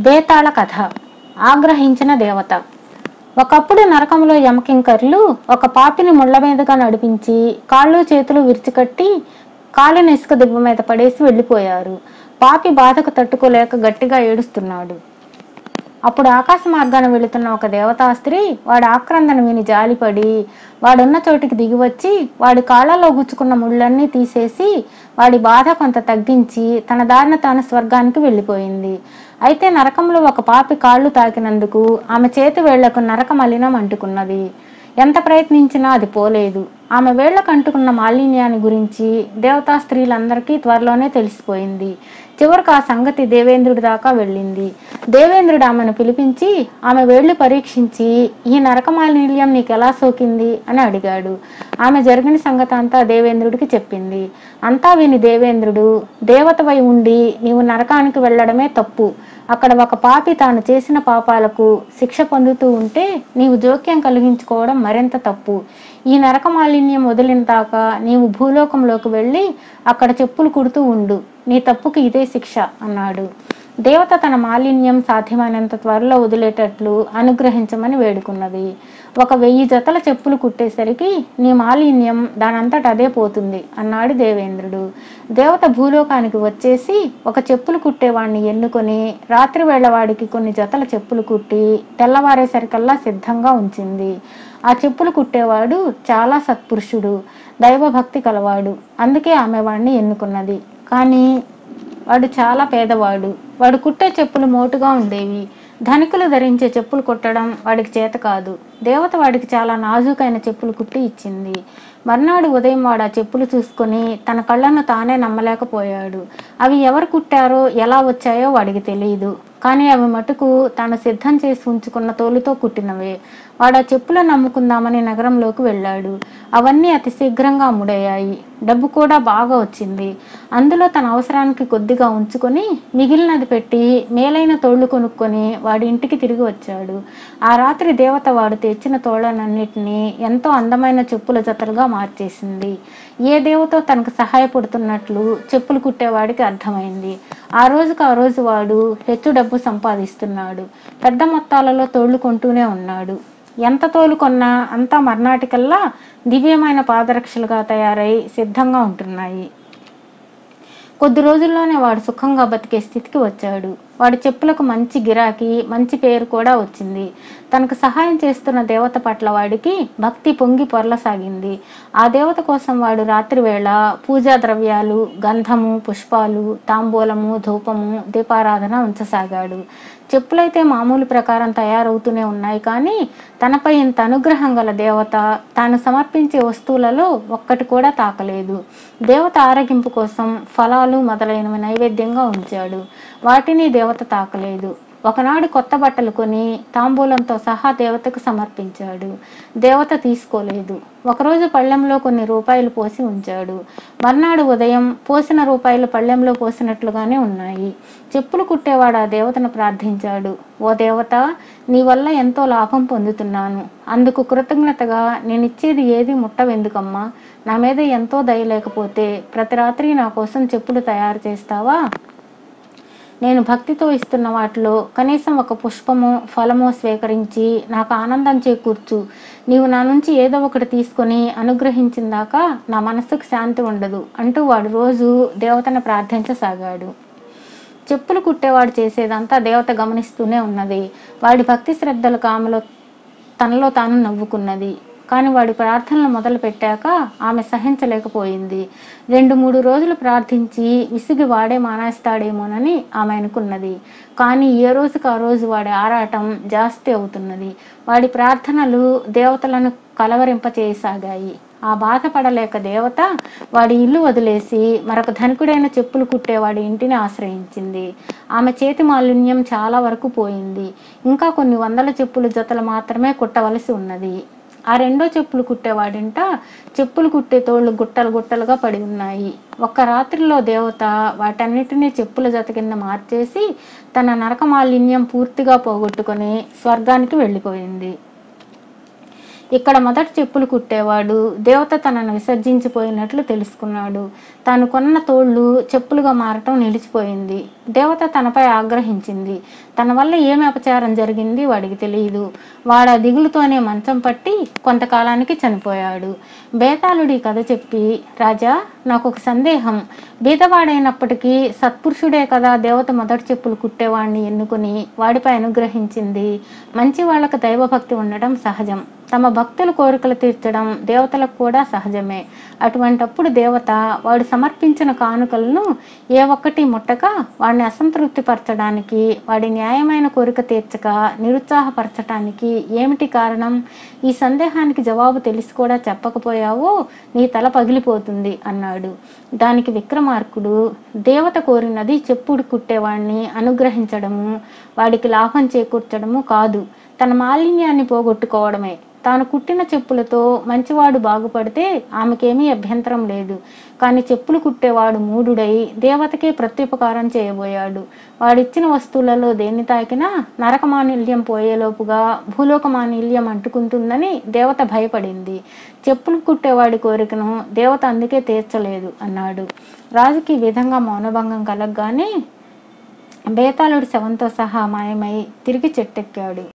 బేతాళ కథ. ఆగ్రహించిన దేవత. ఒకప్పుడు నరకంలో యమకింకర్లు ఒక పాపిని ముళ్ళ మీదుగా నడిపించి కాళ్ళు చేతులు విరిచికట్టి కాలిన ఇసుక దిబ్బ మీద పడేసి వెళ్ళిపోయారు. పాపి బాధకు తట్టుకోలేక గట్టిగా ఏడుస్తున్నాడు. అప్పుడు ఆకాశ మార్గాన వెళుతున్న ఒక దేవతా స్త్రీ వాడి ఆక్రందన విని జాలిపడి వాడున్న చోటికి దిగివచ్చి వాడి కాళ్ళలో గుచ్చుకున్న ముళ్ళన్నీ తీసేసి వాడి బాధ కొంత తగ్గించి తన దారిన తాను స్వర్గానికి వెళ్ళిపోయింది. అయితే నరకంలో ఒక పాపి కాళ్ళు తాకినందుకు ఆమె చేతి వేళ్లకు నరక మలినం అంటుకున్నది. ఎంత ప్రయత్నించినా అది పోలేదు. ఆమె వేళ్లకు అంటుకున్న మాలిన్యాన్ని గురించి దేవతా స్త్రీలందరికీ త్వరలోనే తెలిసిపోయింది. చివరికి ఆ సంగతి దేవేంద్రుడి దాకా వెళ్ళింది. దేవేంద్రుడు ఆమెను పిలిపించి ఆమె వేళ్లు పరీక్షించి ఈ నరకమాలిన్యం నీకెలా సోకింది అని అడిగాడు. ఆమె జరిగిన సంగతి అంతా దేవేంద్రుడికి చెప్పింది. అంతా విని దేవేంద్రుడు, దేవతవై ఉండి నీవు నరకానికి వెళ్లడమే తప్పు. అక్కడ ఒక పాపి తాను చేసిన పాపాలకు శిక్ష పొందుతూ ఉంటే నీవు జోక్యం కలిగించుకోవడం మరింత తప్పు. ఈ నరక మాలిన్యం వదిలిన దాకా నీవు భూలోకంలోకి వెళ్ళి అక్కడ చెప్పులు కుడుతూ ఉండు. నీ తప్పుకి ఇదే శిక్ష అన్నాడు. దేవత తన మాలిన్యం సాధ్యమైనంత త్వరలో వదిలేటట్లు అనుగ్రహించమని వేడుకున్నది. 1000 జతల చెప్పులు కుట్టేసరికి నీ మాలిన్యం దానంతట అదే పోతుంది అన్నాడు దేవేంద్రుడు. దేవత భూలోకానికి వచ్చేసి ఒక చెప్పులు కుట్టేవాడిని ఎన్నుకొని రాత్రి వేళ వాడికి కొన్ని జతల చెప్పులు కుట్టి తెల్లవారేసరికల్లా సిద్ధంగా ఉంచింది. ఆ చెప్పులు కుట్టేవాడు చాలా సత్పురుషుడు, దైవభక్తి కలవాడు. అందుకే ఆమె వాడిని ఎన్నుకున్నది. కానీ వాడు చాలా పేదవాడు. వాడు కుట్టే చెప్పులు మోటుగా ఉండేవి. ధనికులు ధరించే చెప్పులు కుట్టడం వాడికి చేత కాదు. దేవత వాడికి చాలా నాజూకైన చెప్పులు కుట్టి ఇచ్చింది. మర్నాడు ఉదయం వాడు ఆ చెప్పులు చూసుకొని తన కళ్ళను తానే నమ్మలేకపోయాడు. అవి ఎవరు కుట్టారో ఎలా వచ్చాయో వాడికి తెలియదు. కానీ అవి మటుకు తాను సిద్ధం చేసి ఉంచుకున్న తోలుతో కుట్టినవే. వాడు ఆ చెప్పులు నమ్ముకుందామని నగరంలోకి వెళ్ళాడు. అవన్నీ అతి శీఘ్రంగా అమ్ముడయ్యాయి. డబ్బు కూడా బాగా వచ్చింది. అందులో తన అవసరానికి కొద్దిగా ఉంచుకొని మిగిలినది పెట్టి మేలైన తోళ్లు కొనుక్కొని వాడి ఇంటికి తిరిగి వచ్చాడు. ఆ రాత్రి దేవత వాడు తెచ్చిన తోళ్లనన్నిటినీ ఎంతో అందమైన చెప్పుల జతలుగా మార్చేసింది. ఏ దేవతో తనకు సహాయపడుతున్నట్లు చెప్పులు కుట్టేవాడికి అర్థమైంది. ఆ రోజు వాడు హెచ్చు డబ్బు సంపాదిస్తున్నాడు. పెద్ద మొత్తాలలో తోళ్లు కొంటూనే ఉన్నాడు. ఎంత తోలు కొన్నా అంతా మర్నాటికల్లా దివ్యమైన పాదరక్షలుగా తయారై సిద్ధంగా ఉంటున్నాయి. కొద్ది రోజుల్లోనే వాడు సుఖంగా బతికే స్థితికి వచ్చాడు. వాడి చెప్పులకు మంచి గిరాకీ, మంచి పేరు కూడా వచ్చింది. తనకు సహాయం చేస్తున్న దేవత పట్ల వాడికి భక్తి పొంగి పొరలసాగింది. ఆ దేవత కోసం వాడు రాత్రి వేళ పూజా ద్రవ్యాలు, గంధము, పుష్పాలు, తాంబూలము, ధూపము, దీపారాధన ఉంచసాగాడు. చెప్పులైతే మామూలు ప్రకారం తయారవుతూనే ఉన్నాయి. కానీ తనపై ఇంత అనుగ్రహం గల దేవత తాను సమర్పించే వస్తువులలో ఒక్కటి కూడా తాకలేదు. దేవత ఆరగింపు కోసం ఫలాలు మొదలైనవి నైవేద్యంగా ఉంచాడు. వాటిని దేవత తాకలేదు. ఒకనాడు కొత్త బట్టలు కొని తాంబూలంతో సహా దేవతకు సమర్పించాడు. దేవత తీసుకోలేదు. ఒకరోజు పళ్ళెంలో కొన్ని రూపాయలు పోసి ఉంచాడు. మర్నాడు ఉదయం పోసిన రూపాయలు పళ్ళెంలో పోసినట్లుగానే ఉన్నాయి. చెప్పులు కుట్టేవాడు ఆ దేవతను ప్రార్థించాడు. ఓ దేవత, నీ వల్ల ఎంతో లాభం పొందుతున్నాను. అందుకు కృతజ్ఞతగా నేనిచ్చేది ఏది ముట్టవెందుకమ్మా? నా మీద ఎంతో దయ లేకపోతే ప్రతి రాత్రి నా కోసం చెప్పులు తయారు చేస్తావా? నేను భక్తితో ఇస్తున్న వాటిలో కనీసం ఒక పుష్పమో ఫలమో స్వీకరించి నాకు ఆనందం చేకూర్చు. నీవు నా నుంచి ఏదో ఒకటి తీసుకొని అనుగ్రహించిందాక నా మనస్సుకు శాంతి ఉండదు అంటూ వాడు రోజు దేవతను ప్రార్థించసాగాడు. చెప్పులు కుట్టేవాడు చేసేదంతా దేవత గమనిస్తూనే ఉన్నది. వాడి భక్తి శ్రద్ధలకు ఆమెలో తనలో తాను నవ్వుకున్నది. కానీ వాడి ప్రార్థనలు మొదలు పెట్టాక ఆమె సహించలేకపోయింది. 2-3 రోజులు ప్రార్థించి విసిగి వాడే మానేస్తాడేమోనని ఆమె అనుకున్నది. కానీ ఏ రోజుకు ఆ రోజు వాడి ఆరాటం జాస్తి అవుతున్నది. వాడి ప్రార్థనలు దేవతలను కలవరింపచేయసాగాయి. ఆ బాధపడలేక దేవత వాడి ఇల్లు వదిలేసి మరొక ధనికుడైన చెప్పులు కుట్టేవాడి ఇంటిని ఆశ్రయించింది. ఆమె చేతి మాలిన్యం చాలా వరకు పోయింది. ఇంకా కొన్ని వందల చెప్పులు జతలు మాత్రమే కుట్టవలసి ఉన్నది. ఆ రెండో చెప్పులు కుట్టేవాడింట చెప్పులు కుట్టే తోళ్లు గుట్టలు గుట్టలుగా పడి ఉన్నాయి. ఒక్క రాత్రిలో దేవత వాటన్నిటినీ చెప్పుల జత కింద మార్చేసి తన నరక మాలిన్యం పూర్తిగా పోగొట్టుకొని స్వర్గానికి వెళ్ళిపోయింది. ఇక్కడ మొదట చెప్పులు కుట్టేవాడు దేవత తనను విసర్జించిపోయినట్లు తెలుసుకున్నాడు. తాను కొన్న తోళ్ళు చెప్పులుగా మారటం నిలిచిపోయింది. దేవత తనపై ఆగ్రహించింది. తన వల్ల ఏమి అపచారం జరిగింది వాడికి తెలియదు. వాడు ఆ దిగులుతోనే మంచం పట్టి కొంతకాలానికి చనిపోయాడు. బేతాళుడి కథ చెప్పి, రాజా, నాకు ఒక సందేహం. బీదవాడైనప్పటికీ సత్పురుషుడే కదా దేవత మొదటి చెప్పులు కుట్టేవాడిని ఎన్నుకుని వాడిపై అనుగ్రహించింది. మంచి వాళ్ళకు దైవభక్తి ఉండడం సహజం. తమ భక్తుల కోరికలు తీర్చడం దేవతలకు కూడా సహజమే. అటువంటప్పుడు దేవత వాడు సమర్పించిన కానుకలను ఏ ఒక్కటి ముట్టక వాడిని అసంతృప్తి పరచడానికి, వాడి న్యాయమైన కోరిక తీర్చక నిరుత్సాహపరచటానికి ఏమిటి కారణం? ఈ సందేహానికి జవాబు తెలిసి కూడా చెప్పకపోయావో నీ తల పగిలిపోతుంది అన్నాడు. దానికి విక్రమార్కుడు, దేవత కోరినది చెప్పుడు కుట్టేవాడిని అనుగ్రహించడము, వాడికి లాభం చేకూర్చడము కాదు, తన మాలిన్యాన్ని పోగొట్టుకోవడమే. తాను కుట్టిన చెప్పులతో మంచివాడు బాగుపడితే ఆమెకేమీ అభ్యంతరం లేదు. కానీ చెప్పులు కుట్టేవాడు మూఢుడై దేవతకే ప్రత్యుపకారం చేయబోయాడు. వాడిచ్చిన వస్తువులలో దేన్ని తాకినా నరకమానిల్యం పోయేలోపుగా భూలోకమానిల్యం అంటుకుంటుందని దేవత భయపడింది. చెప్పులు కుట్టేవాడి కోరికను దేవత అందుకే తీర్చలేదు అన్నాడు. రాజుకి ఈ విధంగా మౌనభంగం కలగగానే బేతాళుడు శవంతో సహా మాయమై తిరిగి చెట్టెక్కాడు.